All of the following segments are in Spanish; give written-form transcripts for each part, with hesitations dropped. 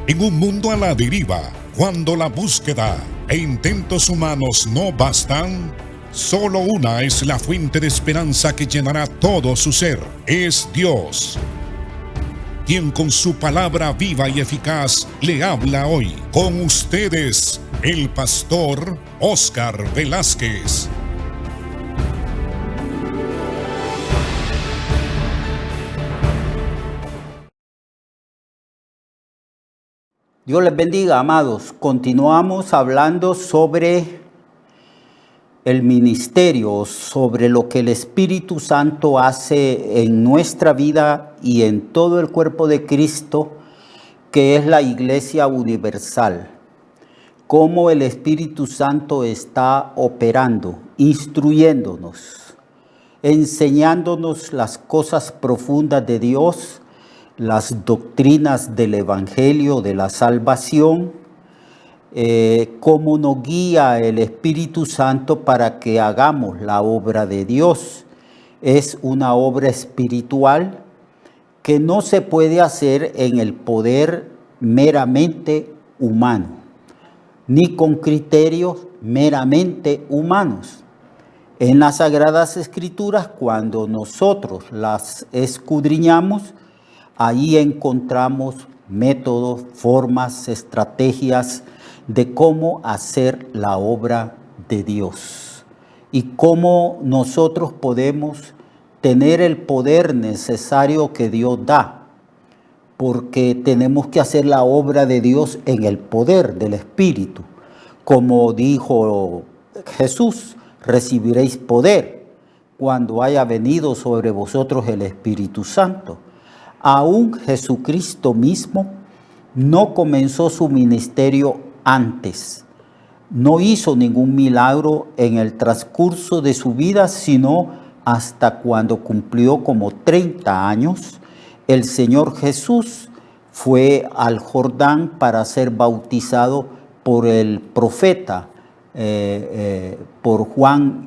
En un mundo a la deriva, cuando la búsqueda e intentos humanos no bastan, solo una es la fuente de esperanza que llenará todo su ser. Es Dios, quien con su palabra viva y eficaz le habla hoy. Con ustedes, el pastor Óscar Velázquez. Dios les bendiga, amados. Continuamos hablando sobre el ministerio, sobre lo que el Espíritu Santo hace en nuestra vida y en todo el cuerpo de Cristo, que es la Iglesia Universal. Cómo el Espíritu Santo está operando, instruyéndonos, enseñándonos las cosas profundas de Dios, las doctrinas del Evangelio, de la salvación, cómo nos guía el Espíritu Santo para que hagamos la obra de Dios. Es una obra espiritual que no se puede hacer en el poder meramente humano, ni con criterios meramente humanos. En las Sagradas Escrituras, cuando nosotros las escudriñamos, ahí encontramos métodos, formas, estrategias de cómo hacer la obra de Dios y cómo nosotros podemos tener el poder necesario que Dios da, porque tenemos que hacer la obra de Dios en el poder del Espíritu. Como dijo Jesús, recibiréis poder cuando haya venido sobre vosotros el Espíritu Santo. Aún Jesucristo mismo no comenzó su ministerio antes. No hizo ningún milagro en el transcurso de su vida, sino hasta cuando cumplió como 30 años. El Señor Jesús fue al Jordán para ser bautizado por el profeta, por Juan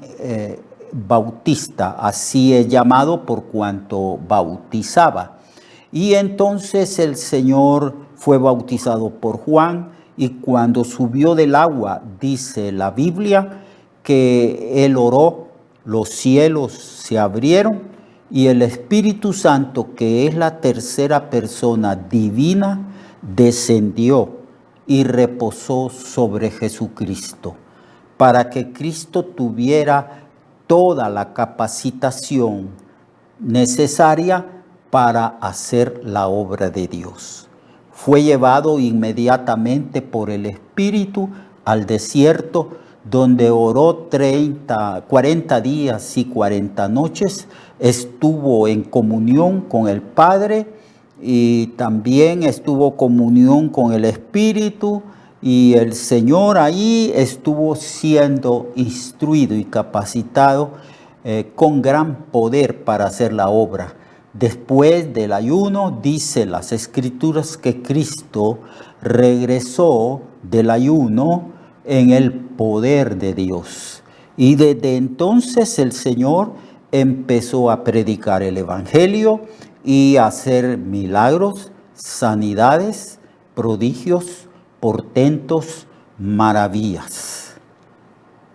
Bautista, así es llamado por cuanto bautizaba. Y entonces el Señor fue bautizado por Juan, y cuando subió del agua, dice la Biblia, que él oró, los cielos se abrieron y el Espíritu Santo, que es la tercera persona divina, descendió y reposó sobre Jesucristo, para que Cristo tuviera toda la capacitación necesaria para hacer la obra de Dios. Fue llevado inmediatamente por el Espíritu al desierto, donde oró 40 días y 40 noches, estuvo en comunión con el Padre y también estuvo en comunión con el Espíritu, y el Señor ahí estuvo siendo instruido y capacitado con gran poder para hacer la obra. Después del ayuno, dice las Escrituras que Cristo regresó del ayuno en el poder de Dios. Y desde entonces el Señor empezó a predicar el Evangelio y a hacer milagros, sanidades, prodigios, portentos, maravillas.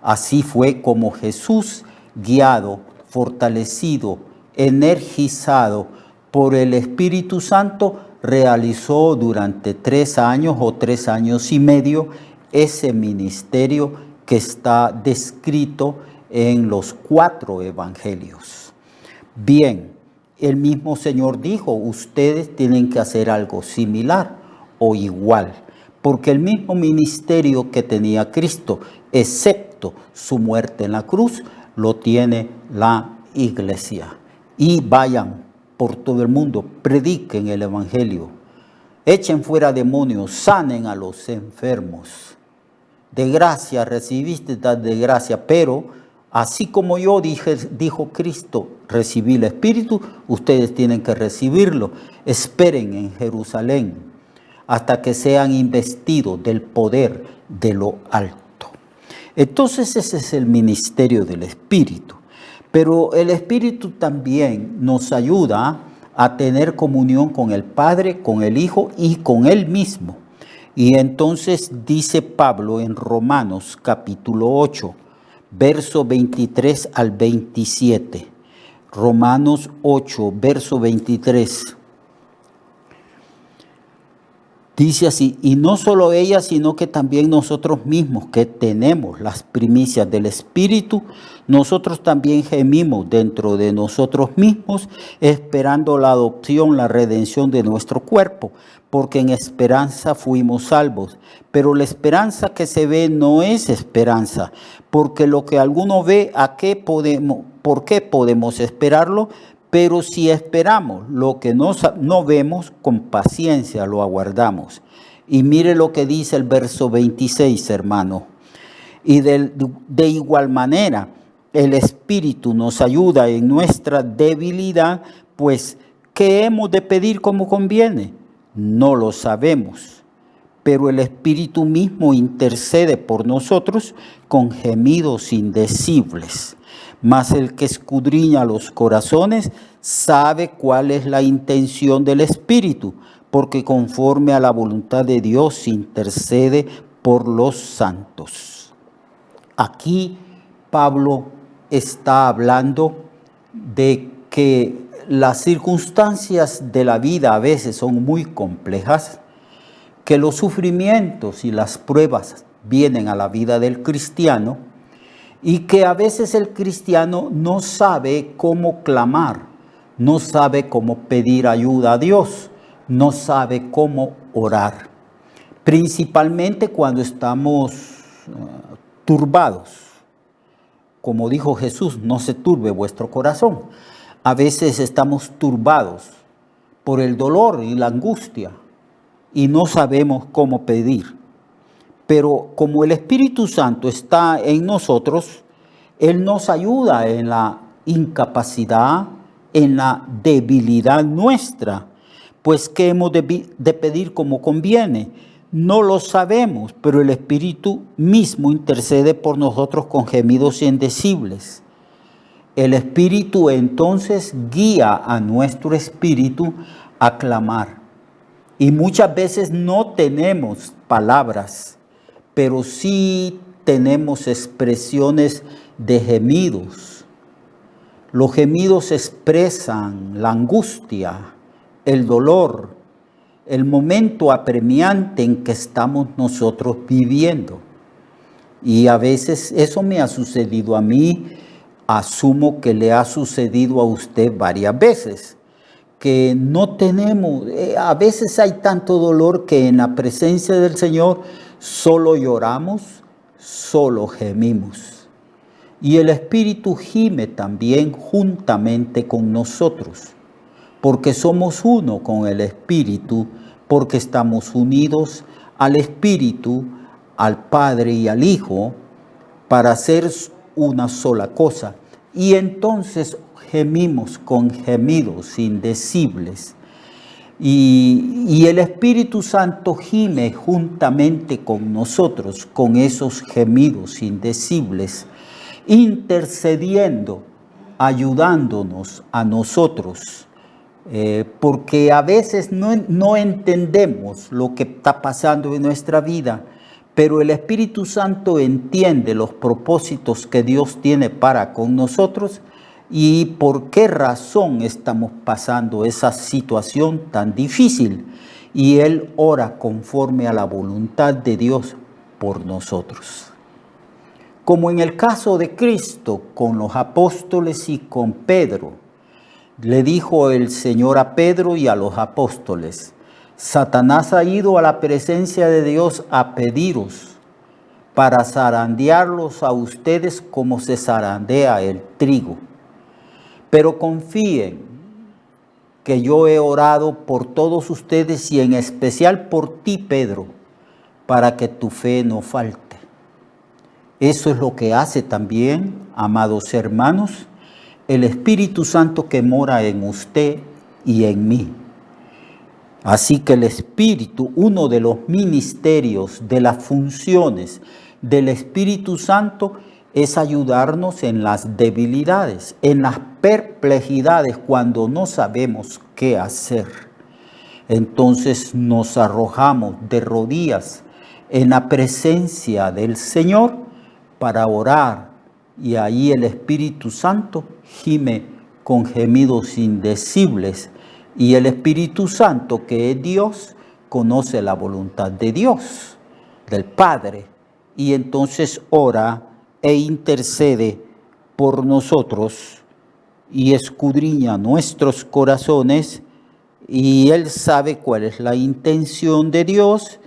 Así fue como Jesús, guiado, fortalecido, energizado por el Espíritu Santo, realizó durante 3 años o 3 años y medio ese ministerio que está descrito en los 4 evangelios. Bien, el mismo Señor dijo, ustedes tienen que hacer algo similar o igual, porque el mismo ministerio que tenía Cristo, excepto su muerte en la cruz, lo tiene la iglesia. Y vayan por todo el mundo, prediquen el Evangelio, echen fuera demonios, sanen a los enfermos. De gracia recibiste, de gracia, pero así como yo dijo Cristo, recibí el Espíritu, ustedes tienen que recibirlo. Esperen en Jerusalén hasta que sean investidos del poder de lo alto. Entonces ese es el ministerio del Espíritu. Pero el Espíritu también nos ayuda a tener comunión con el Padre, con el Hijo y con Él mismo. Y entonces dice Pablo en Romanos capítulo 8, verso 23 al 27. Romanos 8, verso 23. Dice así, y no solo ella, sino que también nosotros mismos que tenemos las primicias del Espíritu, nosotros también gemimos dentro de nosotros mismos, esperando la adopción, la redención de nuestro cuerpo, porque en esperanza fuimos salvos. Pero la esperanza que se ve no es esperanza, porque lo que alguno ve, ¿por qué podemos esperarlo? Pero si esperamos lo que no vemos, con paciencia lo aguardamos. Y mire lo que dice el verso 26, hermano. Y de igual manera, el Espíritu nos ayuda en nuestra debilidad, pues, ¿qué hemos de pedir como conviene? No lo sabemos. Pero el Espíritu mismo intercede por nosotros con gemidos indecibles. Mas el que escudriña los corazones sabe cuál es la intención del Espíritu, porque conforme a la voluntad de Dios intercede por los santos. Aquí Pablo está hablando de que las circunstancias de la vida a veces son muy complejas, que los sufrimientos y las pruebas vienen a la vida del cristiano, y que a veces el cristiano no sabe cómo clamar, no sabe cómo pedir ayuda a Dios, no sabe cómo orar. Principalmente cuando estamos turbados. Como dijo Jesús, no se turbe vuestro corazón. A veces estamos turbados por el dolor y la angustia y no sabemos cómo pedir. Pero como el Espíritu Santo está en nosotros, Él nos ayuda en la incapacidad, en la debilidad nuestra. Pues ¿qué hemos de pedir como conviene? No lo sabemos, pero el Espíritu mismo intercede por nosotros con gemidos indecibles. El Espíritu entonces guía a nuestro espíritu a clamar. Y muchas veces no tenemos palabras, pero sí tenemos expresiones de gemidos. Los gemidos expresan la angustia, el dolor, el momento apremiante en que estamos nosotros viviendo. Y a veces eso me ha sucedido a mí, asumo que le ha sucedido a usted varias veces, que no tenemos, a veces hay tanto dolor que en la presencia del Señor solo lloramos, solo gemimos. Y el Espíritu gime también juntamente con nosotros, porque somos uno con el Espíritu, porque estamos unidos al Espíritu, al Padre y al Hijo, para hacer una sola cosa. Y entonces gemimos con gemidos indecibles. Y el Espíritu Santo gime juntamente con nosotros, con esos gemidos indecibles, intercediendo, ayudándonos a nosotros, porque a veces no entendemos lo que está pasando en nuestra vida, pero el Espíritu Santo entiende los propósitos que Dios tiene para con nosotros y por qué razón estamos pasando esa situación tan difícil. Y Él ora conforme a la voluntad de Dios por nosotros. Como en el caso de Cristo con los apóstoles y con Pedro, le dijo el Señor a Pedro y a los apóstoles: Satanás ha ido a la presencia de Dios a pediros para zarandearlos a ustedes como se zarandea el trigo. Pero confíen que yo he orado por todos ustedes y en especial por ti, Pedro, para que tu fe no falte. Eso es lo que hace también, amados hermanos, el Espíritu Santo que mora en usted y en mí. Así que el Espíritu, uno de los ministerios, de las funciones del Espíritu Santo, es ayudarnos en las debilidades, en las perplejidades, cuando no sabemos qué hacer. Entonces nos arrojamos de rodillas en la presencia del Señor para orar, y ahí el Espíritu Santo gime con gemidos indecibles, y el Espíritu Santo, que es Dios, conoce la voluntad de Dios, del Padre, y entonces ora e intercede por nosotros y escudriña nuestros corazones, y Él sabe cuál es la intención de Dios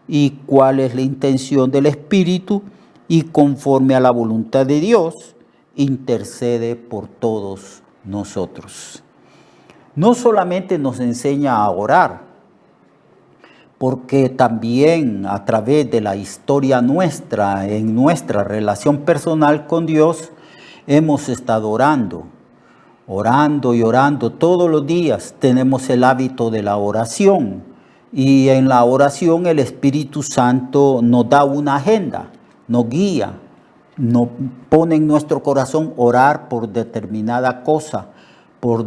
y cuál es la intención del Espíritu, y conforme a la voluntad de Dios, intercede por todos nosotros. No solamente nos enseña a orar, porque también a través de la historia nuestra, en nuestra relación personal con Dios, hemos estado orando y orando todos los días. Tenemos el hábito de la oración, y en la oración el Espíritu Santo nos da una agenda, nos guía, nos pone en nuestro corazón orar por determinada cosa, por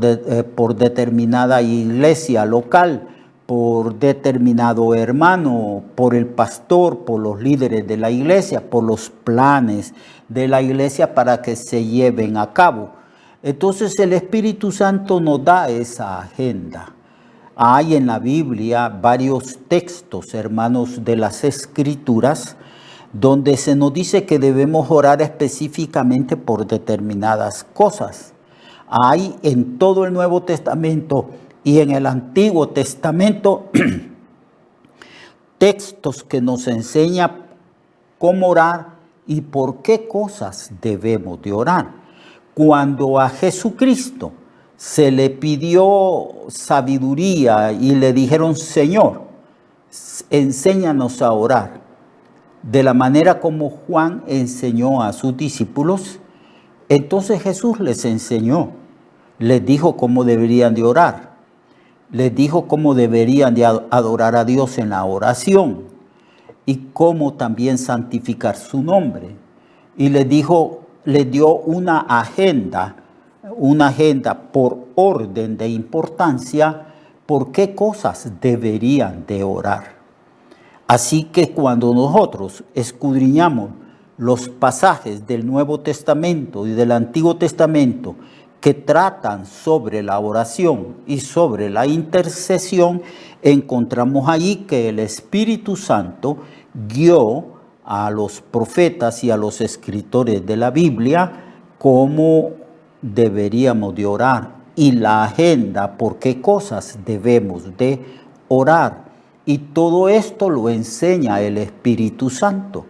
determinada iglesia local, por determinado hermano, por el pastor, por los líderes de la iglesia, por los planes de la iglesia para que se lleven a cabo. Entonces el Espíritu Santo nos da esa agenda. Hay en la Biblia varios textos, hermanos, de las Escrituras, donde se nos dice que debemos orar específicamente por determinadas cosas. Hay en todo el Nuevo Testamento y en el Antiguo Testamento textos que nos enseñan cómo orar y por qué cosas debemos de orar. Cuando a Jesucristo se le pidió sabiduría y le dijeron: Señor, enséñanos a orar, de la manera como Juan enseñó a sus discípulos, entonces Jesús les enseñó, les dijo cómo deberían de orar, les dijo cómo deberían de adorar a Dios en la oración y cómo también santificar su nombre. Y les dio una agenda por orden de importancia, por qué cosas deberían de orar. Así que cuando nosotros escudriñamos los pasajes del Nuevo Testamento y del Antiguo Testamento que tratan sobre la oración y sobre la intercesión, encontramos allí que el Espíritu Santo guió a los profetas y a los escritores de la Biblia cómo deberíamos de orar y la agenda por qué cosas debemos de orar. Y todo esto lo enseña el Espíritu Santo,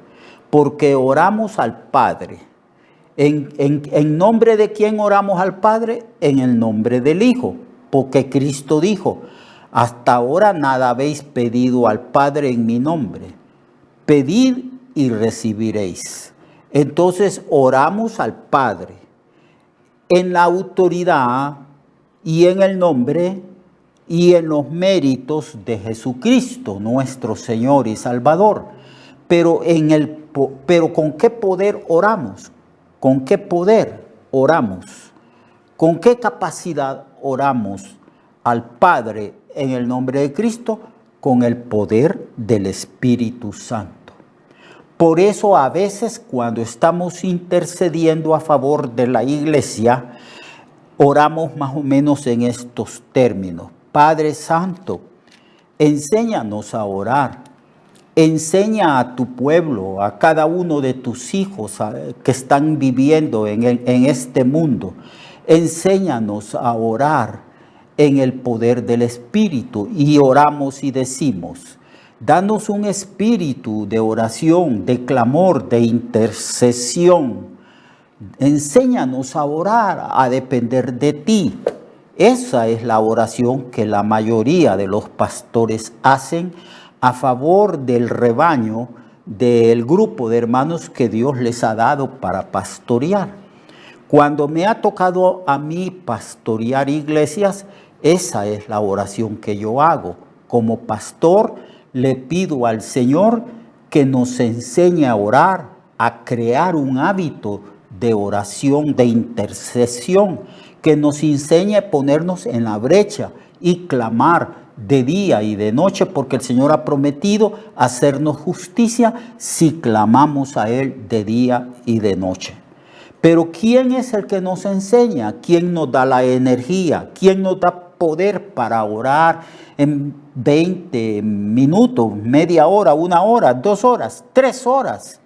porque oramos al Padre. ¿En nombre de quién oramos al Padre? En el nombre del Hijo, porque Cristo dijo: hasta ahora nada habéis pedido al Padre en mi nombre. Pedid y recibiréis. Entonces oramos al Padre en la autoridad y en el nombre y en los méritos de Jesucristo, nuestro Señor y Salvador. Pero ¿con qué poder oramos? ¿Con qué poder oramos? ¿Con qué capacidad oramos al Padre en el nombre de Cristo? Con el poder del Espíritu Santo. Por eso a veces cuando estamos intercediendo a favor de la iglesia, oramos más o menos en estos términos: Padre Santo, enséñanos a orar. Enseña a tu pueblo, a cada uno de tus hijos que están viviendo en este mundo. Enséñanos a orar en el poder del Espíritu. Y oramos y decimos: danos un espíritu de oración, de clamor, de intercesión. Enséñanos a orar, a depender de ti. Esa es la oración que la mayoría de los pastores hacen a favor del rebaño, del grupo de hermanos que Dios les ha dado para pastorear. Cuando me ha tocado a mí pastorear iglesias, esa es la oración que yo hago. Como pastor, le pido al Señor que nos enseñe a orar, a crear un hábito de oración, de intercesión, que nos enseñe a ponernos en la brecha y clamar de día y de noche, porque el Señor ha prometido hacernos justicia si clamamos a Él de día y de noche. Pero ¿quién es el que nos enseña? ¿Quién nos da la energía? ¿Quién nos da poder para orar en 20 minutos, media hora, 1 hora, 2 horas, 3 horas?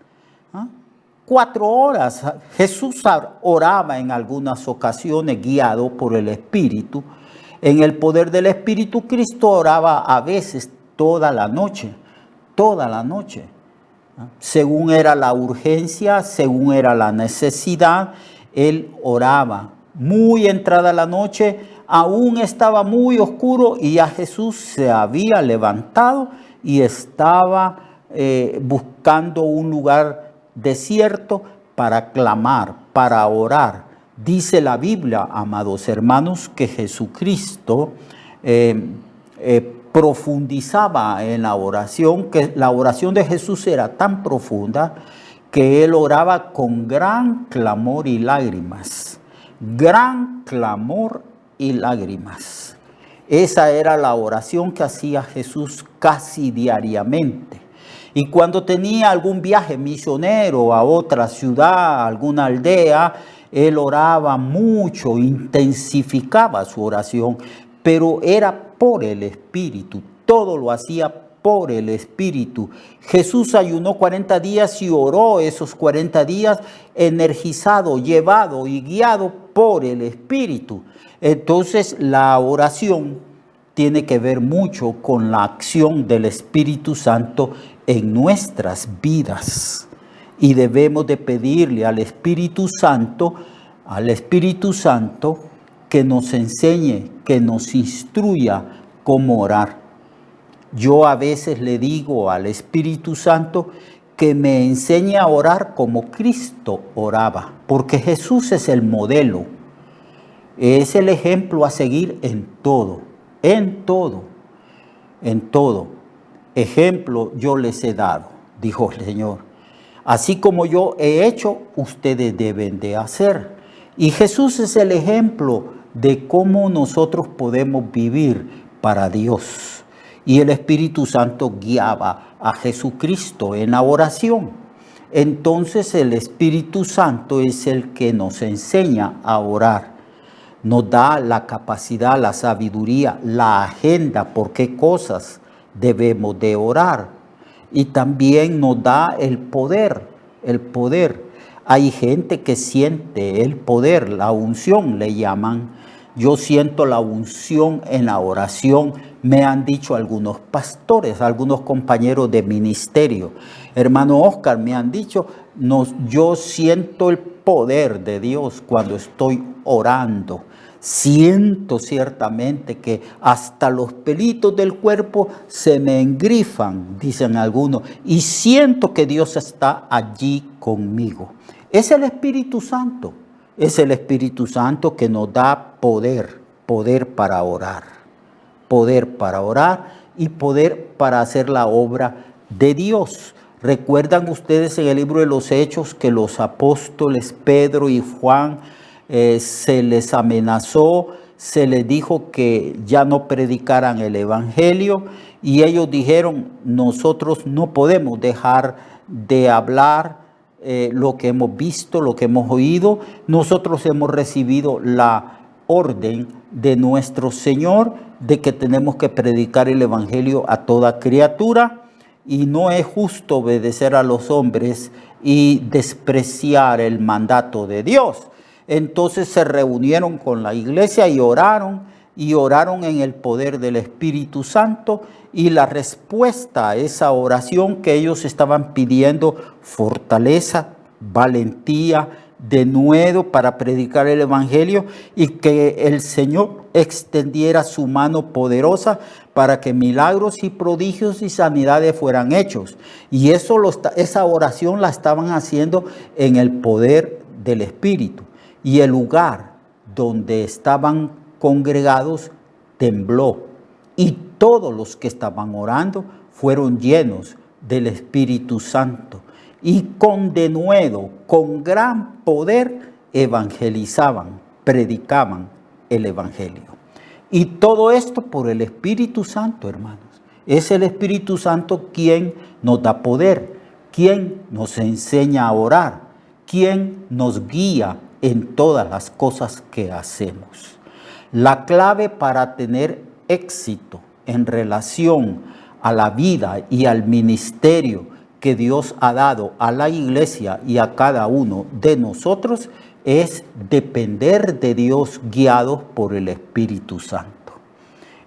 4 horas. Jesús oraba en algunas ocasiones guiado por el Espíritu. En el poder del Espíritu, Cristo oraba a veces toda la noche, según era la urgencia, según era la necesidad, Él oraba. Muy entrada la noche, aún estaba muy oscuro y ya Jesús se había levantado y estaba buscando un lugar desierto para clamar, para orar. Dice la Biblia, amados hermanos, que Jesucristo profundizaba en la oración, que la oración de Jesús era tan profunda que Él oraba con gran clamor y lágrimas. Gran clamor y lágrimas. Esa era la oración que hacía Jesús casi diariamente. Y cuando tenía algún viaje misionero a otra ciudad, a alguna aldea, Él oraba mucho, intensificaba su oración, pero era por el Espíritu, todo lo hacía por el Espíritu. Jesús ayunó 40 días y oró esos 40 días energizado, llevado y guiado por el Espíritu. Entonces la oración tiene que ver mucho con la acción del Espíritu Santo en nuestras vidas. Y debemos de pedirle al Espíritu Santo, que nos enseñe, que nos instruya cómo orar. Yo a veces le digo al Espíritu Santo que me enseñe a orar como Cristo oraba, porque Jesús es el modelo, es el ejemplo a seguir en todo. Ejemplo yo les he dado, dijo el Señor. Así como yo he hecho, ustedes deben de hacer. Y Jesús es el ejemplo de cómo nosotros podemos vivir para Dios. Y el Espíritu Santo guiaba a Jesucristo en la oración. Entonces el Espíritu Santo es el que nos enseña a orar. Nos da la capacidad, la sabiduría, la agenda por qué cosas debemos de orar. Y también nos da el poder. Hay gente que siente el poder, la unción le llaman. Yo siento la unción en la oración, me han dicho algunos pastores, algunos compañeros de ministerio. Hermano Oscar, me han dicho, yo siento el poder de Dios cuando estoy orando. Siento ciertamente que hasta los pelitos del cuerpo se me engrifan, dicen algunos, y siento que Dios está allí conmigo. Es el Espíritu Santo que nos da poder para orar y poder para hacer la obra de Dios. ¿Recuerdan ustedes en el libro de los Hechos que los apóstoles Pedro y Juan se les amenazó, se les dijo que ya no predicaran el evangelio y ellos dijeron, nosotros no podemos dejar de hablar lo que hemos visto, lo que hemos oído? Nosotros hemos recibido la orden de nuestro Señor de que tenemos que predicar el evangelio a toda criatura y no es justo obedecer a los hombres y despreciar el mandato de Dios. Entonces se reunieron con la iglesia y oraron en el poder del Espíritu Santo, y la respuesta a esa oración que ellos estaban pidiendo, fortaleza, valentía, denuedo para predicar el evangelio, y que el Señor extendiera su mano poderosa para que milagros y prodigios y sanidades fueran hechos. Y esa oración la estaban haciendo en el poder del Espíritu. Y el lugar donde estaban congregados tembló. Y todos los que estaban orando fueron llenos del Espíritu Santo. Y con denuedo, con gran poder, evangelizaban, predicaban el evangelio. Y todo esto por el Espíritu Santo, hermanos. Es el Espíritu Santo quien nos da poder, quien nos enseña a orar, quien nos guía en todas las cosas que hacemos. La clave para tener éxito en relación a la vida y al ministerio que Dios ha dado a la iglesia y a cada uno de nosotros es depender de Dios, guiados por el Espíritu Santo.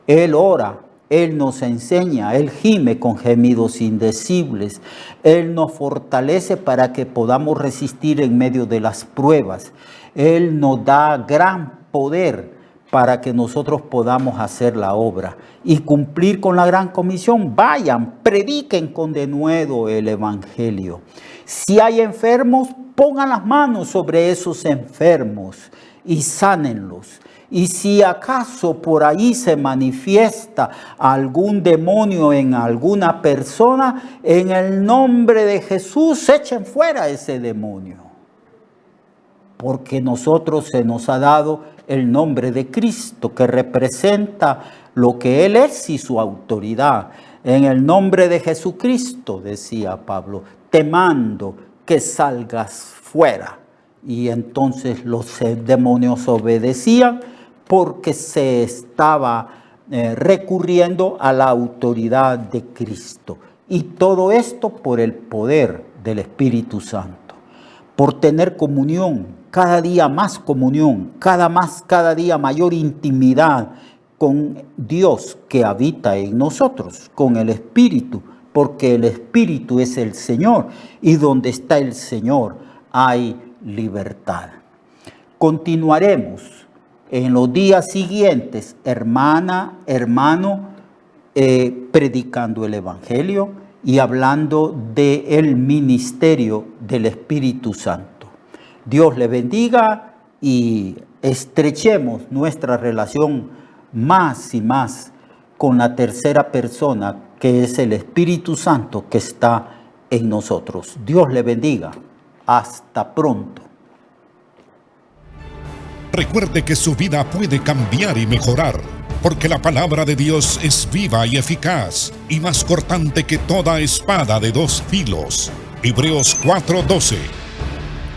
Él ora, Él nos enseña, Él gime con gemidos indecibles, Él nos fortalece para que podamos resistir en medio de las pruebas, Él nos da gran poder para que nosotros podamos hacer la obra y cumplir con la gran comisión. Vayan, prediquen con denuedo el evangelio. Si hay enfermos, pongan las manos sobre esos enfermos y sánenlos. Y si acaso por ahí se manifiesta algún demonio en alguna persona, en el nombre de Jesús echen fuera ese demonio. Porque nosotros se nos ha dado el nombre de Cristo, que representa lo que Él es y su autoridad. En el nombre de Jesucristo, decía Pablo, te mando que salgas fuera. Y entonces los demonios obedecían porque se estaba recurriendo a la autoridad de Cristo. Y todo esto por el poder del Espíritu Santo, por tener comunión, cada día más comunión, cada día mayor intimidad con Dios que habita en nosotros, con el Espíritu, porque el Espíritu es el Señor y donde está el Señor hay libertad. Continuaremos en los días siguientes, hermano, predicando el Evangelio y hablando del ministerio del Espíritu Santo. Dios le bendiga y estrechemos nuestra relación más y más con la tercera persona, que es el Espíritu Santo que está en nosotros. Dios le bendiga. Hasta pronto. Recuerde que su vida puede cambiar y mejorar, porque la palabra de Dios es viva y eficaz, y más cortante que toda espada de dos filos. Hebreos 4:12.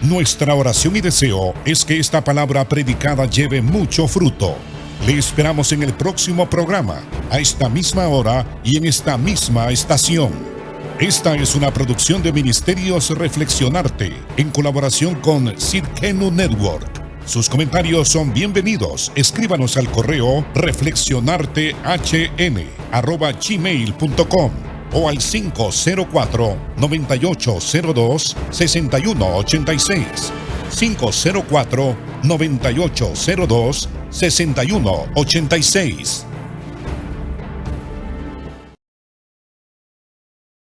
Nuestra oración y deseo es que esta palabra predicada lleve mucho fruto. Le esperamos en el próximo programa, a esta misma hora y en esta misma estación. Esta es una producción de Ministerios Reflexionarte, en colaboración con Cirkenu Network. Sus comentarios son bienvenidos. Escríbanos al correo reflexionartehn@gmail.com o al 504-9802-6186. 504-9802-6186.